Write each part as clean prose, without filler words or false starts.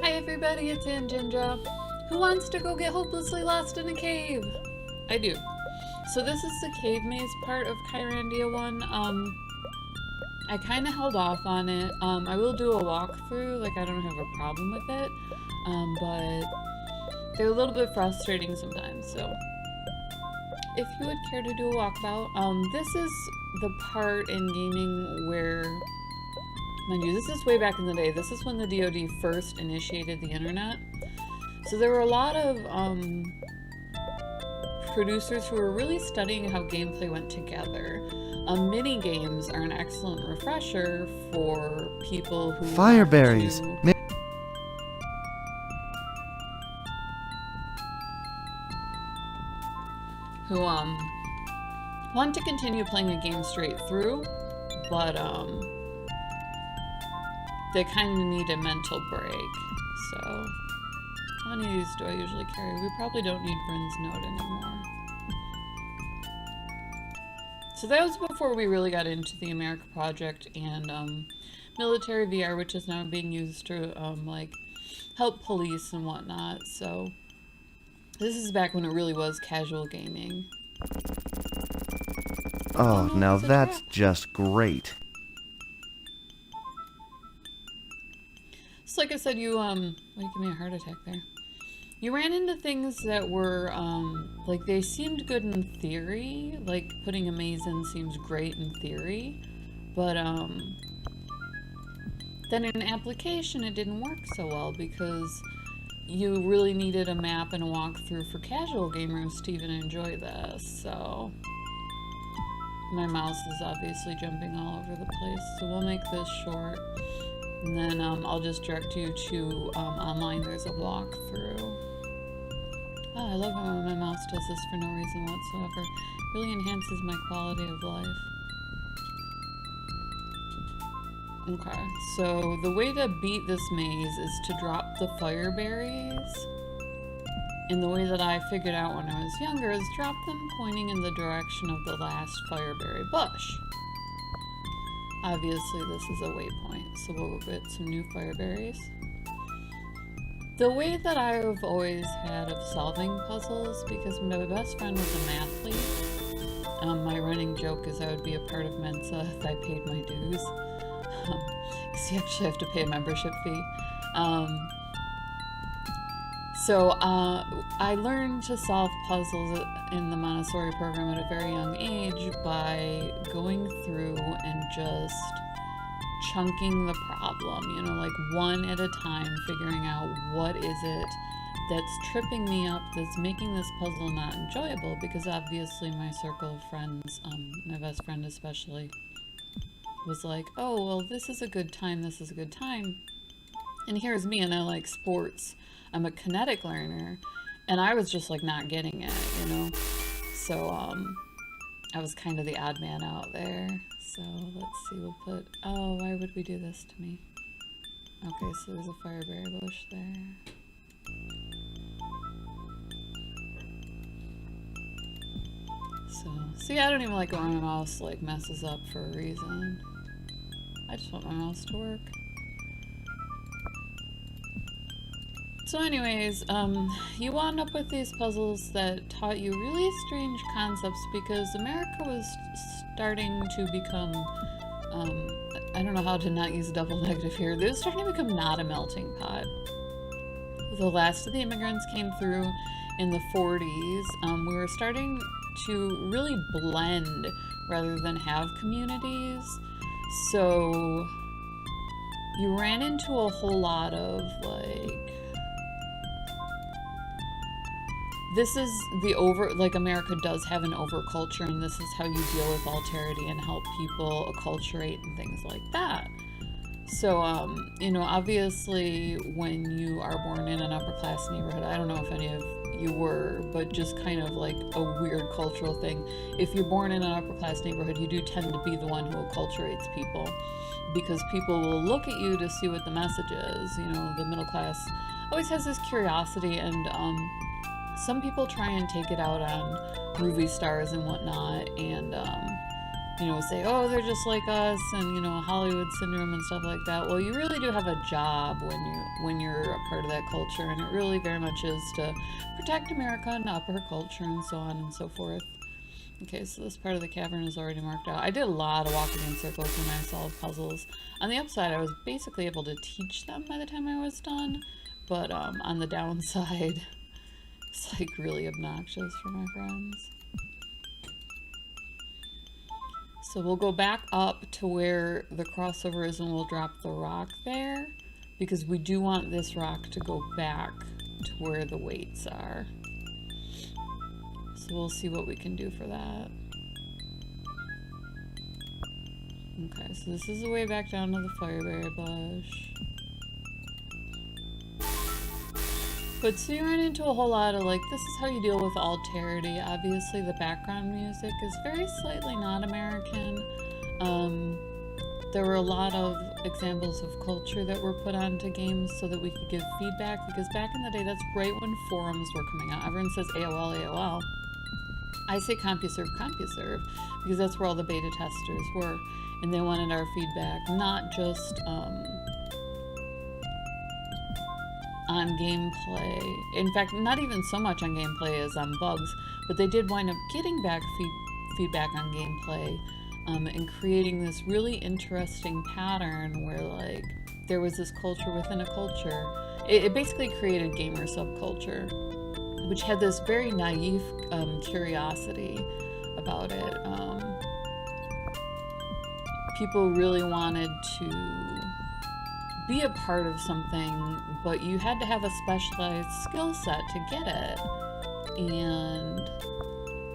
Hi everybody, it's Ginger. Who wants to go get hopelessly lost in a cave? I do. So this is the cave maze part of Kyrandia 1. I kind of held off on it. I will do a walkthrough, like I don't have a problem with it. But they're a little bit frustrating sometimes, so if you would care to do a walkabout. This is the part in gaming where, mind you, this is way back in the day. This is when the DoD first initiated the internet. So there were a lot of producers who were really studying how gameplay went together. Mini games are an excellent refresher for people who Fireberries. Want to continue playing a game straight through, but they kind of need a mental break. So how many of these do I usually carry? We probably don't need Bryn's note anymore. So that was before we really got into the America Project and military VR, which is now being used to like help police and whatnot. So this is back when it really was casual gaming. Oh, now that's just great. So like I said, you why you give me a heart attack there? You ran into things that were like they seemed good in theory, like putting a maze in seems great in theory, but then in application it didn't work so well because you really needed a map and a walkthrough for casual gamers to even enjoy this. So my mouse is obviously jumping all over the place, so we'll make this short. And then I'll just direct you to online. There's a walkthrough. Oh, I love it when my mouse does this for no reason whatsoever. Really enhances my quality of life. Okay, so the way to beat this maze is to drop the fireberries. And the way that I figured out when I was younger is drop them pointing in the direction of the last fireberry bush. Obviously this is a waypoint, so we'll get some new fireberries. The way that I've always had of solving puzzles, because my best friend was a mathlete, my running joke is I would be a part of Mensa if I paid my dues. Because you actually have to pay a membership fee. So I learned to solve puzzles in the Montessori program at a very young age by going through and just chunking the problem, you know, like one at a time, figuring out what is it that's tripping me up, that's making this puzzle not enjoyable, because obviously my circle of friends, my best friend especially, was like, oh, well, this is a good time, this is a good time. And here's me, and I like sports. I'm a kinetic learner, and I was just like not getting it, you know? So I was kind of the odd man out there. So let's see, we'll put, oh, why would we do this to me? Okay, so there's a fireberry bush there. So, see, I don't even like it when my mouse like messes up for a reason. I just want my mouse to work. So anyways, you wound up with these puzzles that taught you really strange concepts because America was starting to become, I don't know how to not use a double negative here, they were starting to become not a melting pot. The last of the immigrants came through in the 40s. We were starting to really blend rather than have communities. So you ran into a whole lot of like, this is the like America does have an overculture, and this is how you deal with alterity and help people acculturate and things like that. So, you know, obviously when you are born in an upper class neighborhood, I don't know if any of you were, but just kind of like a weird cultural thing. If you're born in an upper class neighborhood, you do tend to be the one who acculturates people, because people will look at you to see what the message is. You know, the middle class always has this curiosity, and some people try and take it out on movie stars and whatnot, and say, oh, they're just like us, and Hollywood syndrome and stuff like that. Well, you really do have a job when you're a part of that culture, and it really very much is to protect America and upper culture and so on and so forth. Okay, so this part of the cavern is already marked out. I did a lot of walking in circles when I solved puzzles. On the upside, I was basically able to teach them by the time I was done, but on the downside, it's like really obnoxious for my friends. So we'll go back up to where the crossover is and we'll drop the rock there, because we do want this rock to go back to where the weights are. So we'll see what we can do for that. Okay, so this is the way back down to the fireberry bush. But so you run into a whole lot of, like, this is how you deal with alterity. Obviously the background music is very slightly not American. There were a lot of examples of culture that were put onto games so that we could give feedback, because back in the day, that's right when forums were coming out. Everyone says AOL, AOL. I say CompuServe, CompuServe, because that's where all the beta testers were, and they wanted our feedback, not just on gameplay. In fact, not even so much on gameplay as on bugs, but they did wind up getting back feedback on gameplay, and creating this really interesting pattern where, like, there was this culture within a culture. It basically created gamer subculture, which had this very naive curiosity about it. People really wanted to be a part of something, but you had to have a specialized skill set to get it. And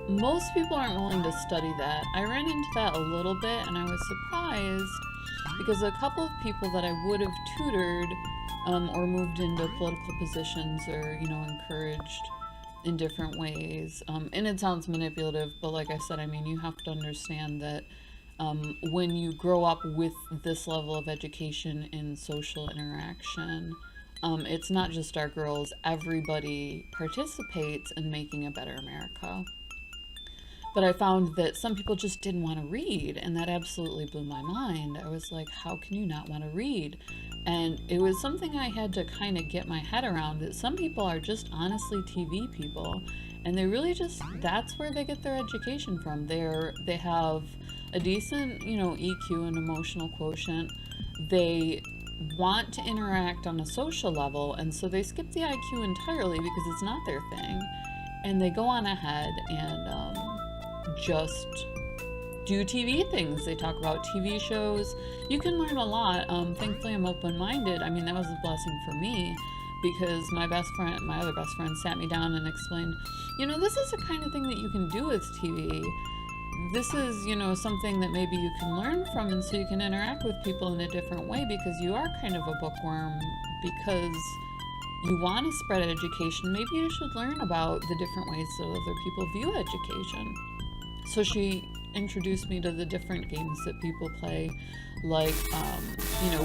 most people aren't willing to study that. I ran into that a little bit, and I was surprised because a couple of people that I would have tutored or moved into political positions or, encouraged in different ways. And it sounds manipulative, but like I said, I mean, you have to understand that when you grow up with this level of education in social interaction, it's not just our girls, everybody participates in making a better America. But I found that some people just didn't want to read, and that absolutely blew my mind. I was like, how can you not want to read? And it was something I had to kind of get my head around, that some people are just honestly TV people, and they really just, that's where they get their education from. They have a decent, EQ and emotional quotient. They want to interact on a social level, and so they skip the IQ entirely because it's not their thing, and they go on ahead and just do TV things. They talk about TV shows. You can learn a lot. Thankfully, I'm open-minded. I mean, that was a blessing for me, because my other best friend sat me down and explained, this is the kind of thing that you can do with TV. This is, something that maybe you can learn from, and so you can interact with people in a different way, because you are kind of a bookworm, because you want to spread education. Maybe you should learn about the different ways that other people view education. So she introduced me to the different games that people play, like,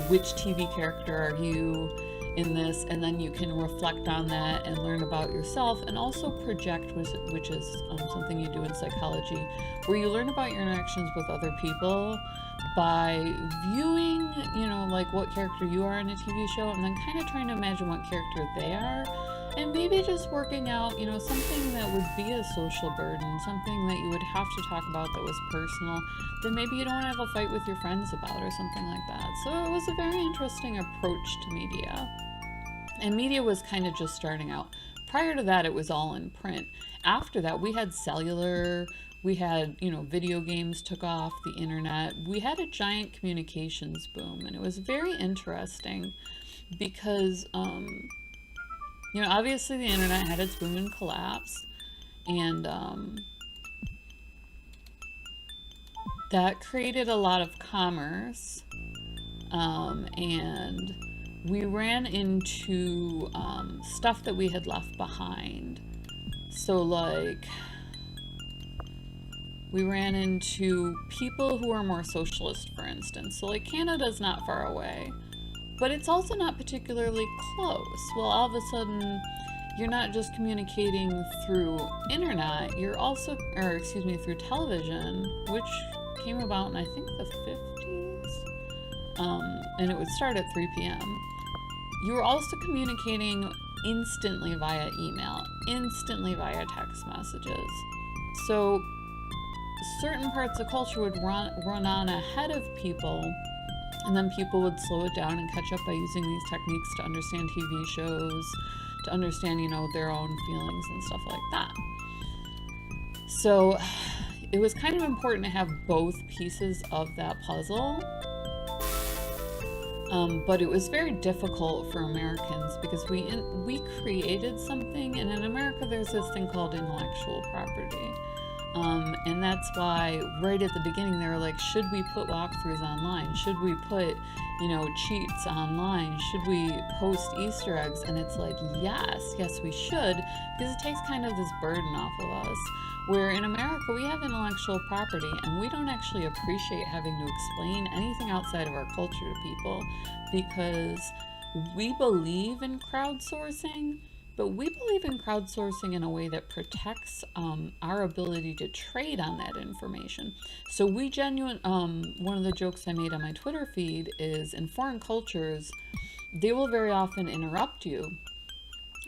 which TV character are you in this, and then you can reflect on that and learn about yourself, and also project, which is something you do in psychology, where you learn about your interactions with other people by viewing, like what character you are in a TV show, and then kind of trying to imagine what character they are. And maybe just working out, something that would be a social burden, something that you would have to talk about that was personal, that maybe you don't have a fight with your friends about or something like that. So it was a very interesting approach to media. And media was kind of just starting out. Prior to that, it was all in print. After that, we had cellular, we had, video games took off, the internet. We had a giant communications boom, and it was very interesting because, obviously the internet had its boom and collapse, and that created a lot of commerce, and we ran into stuff that we had left behind. So, like, we ran into people who are more socialist, for instance. So, like, Canada's not far away, but it's also not particularly close. Well, all of a sudden, you're not just communicating through internet, you're also, through television, which came about in, I think, the 50s. And it would start at 3 p.m. You were also communicating instantly via email, instantly via text messages. So certain parts of culture would run on ahead of people, and then people would slow it down and catch up by using these techniques to understand TV shows, to understand, their own feelings and stuff like that. So it was kind of important to have both pieces of that puzzle. But it was very difficult for Americans because we created something, and in America there's this thing called intellectual property. And that's why right at the beginning they were like, should we put walkthroughs online? Should we put, cheats online? Should we post Easter eggs? And it's like, yes, we should, because it takes kind of this burden off of us. Where in America we have intellectual property and we don't actually appreciate having to explain anything outside of our culture to people, because we believe in crowdsourcing, but we believe in crowdsourcing in a way that protects our ability to trade on that information. So one of the jokes I made on my Twitter feed is, in foreign cultures, they will very often interrupt you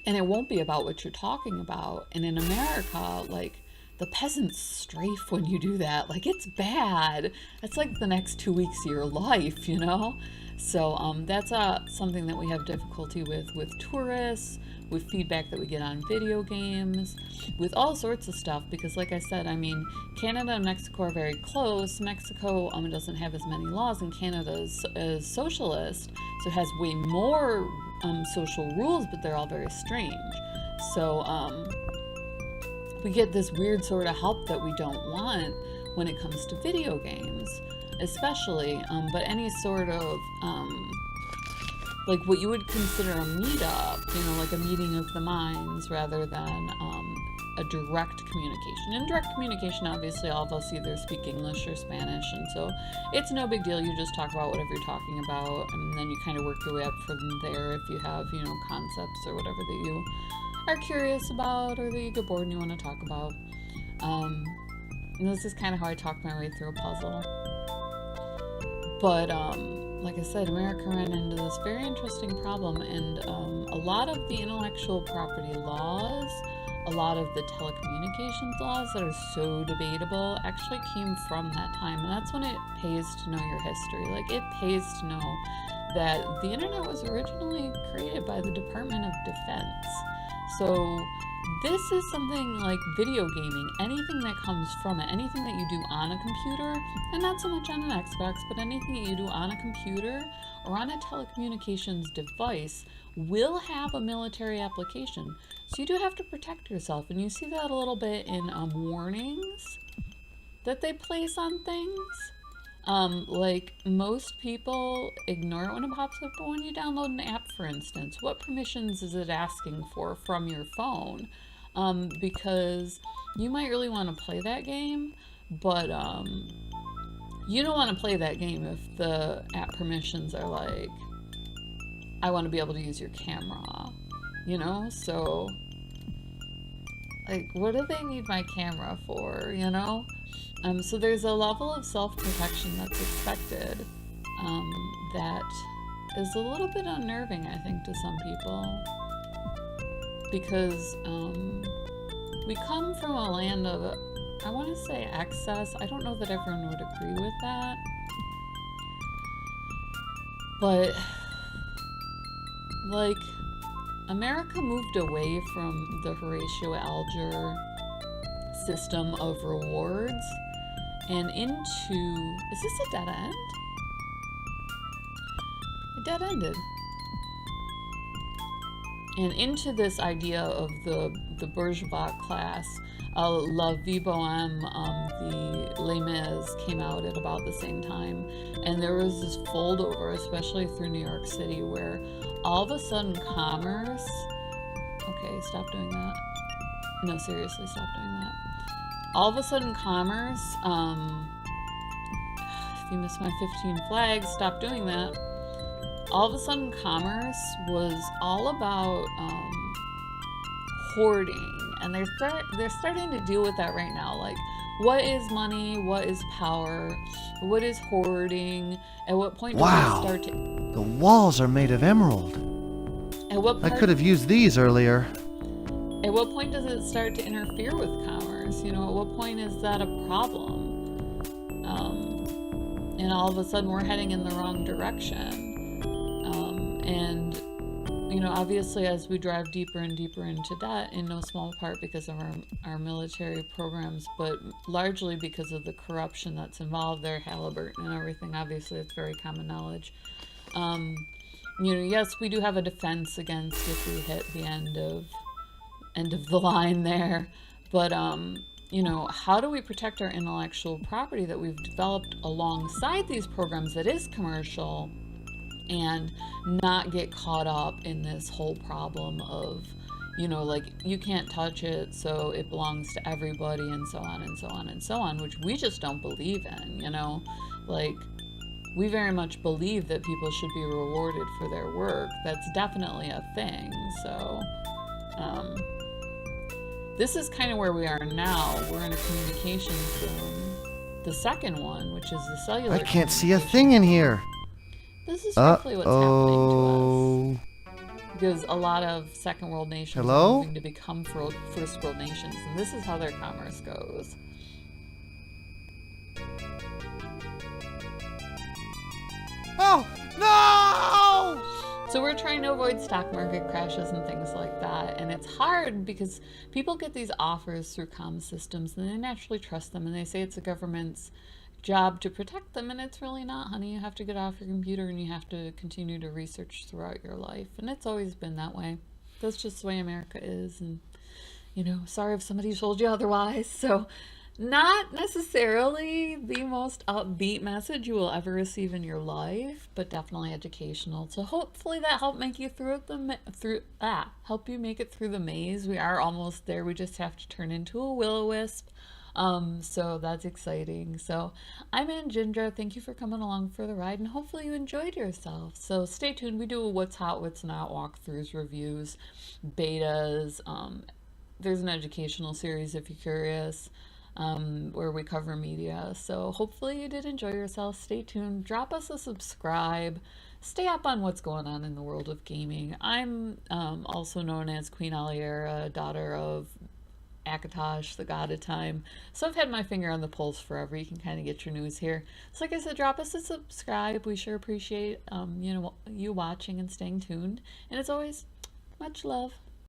and it won't be about what you're talking about. And in America, like, the peasants strafe when you do that. Like, it's bad. That's like the next 2 weeks of your life, So that's something that we have difficulty with tourists, with feedback that we get on video games, with all sorts of stuff. Because like I said, Canada and Mexico are very close. Mexico doesn't have as many laws, and Canada is socialist, so it has way more social rules, but they're all very strange. So we get this weird sort of help that we don't want when it comes to video games, especially, but any sort of, like what you would consider a meetup, like a meeting of the minds rather than a direct communication. In direct communication, obviously, all of us either speak English or Spanish, and so it's no big deal. You just talk about whatever you're talking about, and then you kind of work your way up from there if you have, concepts or whatever that you are curious about or that you get bored and you want to talk about. And this is kind of how I talk my way through a puzzle. But like I said, America ran into this very interesting problem, and a lot of the intellectual property laws, a lot of the telecommunications laws that are so debatable actually came from that time. And that's when it pays to know your history. Like, it pays to know that the internet was originally created by the Department of Defense. So this is something like video gaming, anything that comes from it, anything that you do on a computer, and not so much on an Xbox, but anything that you do on a computer or on a telecommunications device will have a military application. So you do have to protect yourself, and you see that a little bit in warnings that they place on things. Like, most people ignore it when it pops up, but when you download an app, for instance, what permissions is it asking for from your phone? Because you might really want to play that game, but you don't want to play that game if the app permissions are like, I want to be able to use your camera, So, like, what do they need my camera for, So there's a level of self-protection that's expected that is a little bit unnerving, I think, to some people. Because we come from a land of, I want to say, excess. I don't know that everyone would agree with that. But, like, America moved away from the Horatio Alger system of rewards and into, is this a dead end? It dead ended. And into this idea of the bourgeois class. La Vie Boheme, the Les Mis came out at about the same time, and there was this foldover, especially through New York City, where all of a sudden commerce, okay, stop doing that. No, seriously, stop doing that. All of a sudden commerce, if you missed my 15 flags, stop doing that. All of a sudden commerce was all about hoarding, and they're starting to deal with that right now. Like, What is money? What is power? What is hoarding? At what point does it Wow. start to... The walls are made of emerald. At what I part, could have used these earlier. At what point does it start to interfere with commerce? You know, at what point is that a problem? And all of a sudden we're heading in the wrong direction. And you know, obviously, as we drive deeper and deeper into debt, in no small part because of our military programs, but largely because of the corruption that's involved there, Halliburton and everything. Obviously, it's very common knowledge. You know, yes, we do have a defense against if we hit the end of the line there, but you know, how do we protect our intellectual property that we've developed alongside these programs that is commercial, and not get caught up in this whole problem of, you know, like, you can't touch it, so it belongs to everybody, and so on and so on and so on, which we just don't believe in, you know? Like, we very much believe that people should be rewarded for their work. That's definitely a thing. So this is kind of where we are now. We're in a communications zone. The second one, which is the cellular. I can't see a thing in here. This is roughly what's happening to us. Oh. Because a lot of second world nations Hello? are moving to become first world nations, and this is how their commerce goes. Oh, no! So we're trying to avoid stock market crashes and things like that, and it's hard because people get these offers through comm systems and they naturally trust them, and they say it's the government's job to protect them, and it's really not, honey. You have to get off your computer and you have to continue to research throughout your life, and it's always been that way. That's just the way America is, and you know, sorry if somebody told you otherwise. So not necessarily the most upbeat message you will ever receive in your life, but definitely educational. So hopefully that helped make you help you make it through the maze. We are almost there. We just have to turn into a will-o-wisp. So that's exciting. So I'm Aunt Ginger. Thank you for coming along for the ride, and hopefully you enjoyed yourself. So stay tuned. We do what's hot, what's not, walkthroughs, reviews, betas. There's an educational series if you're curious, where we cover media. So hopefully you did enjoy yourself. Stay tuned. Drop us a subscribe. Stay up on what's going on in the world of gaming. I'm also known as Queen Aliera, daughter of Akatosh, the god of time. So I've had my finger on the pulse forever. You can kind of get your news here. So like I said, drop us a subscribe. We sure appreciate you watching and staying tuned. And as always, much love.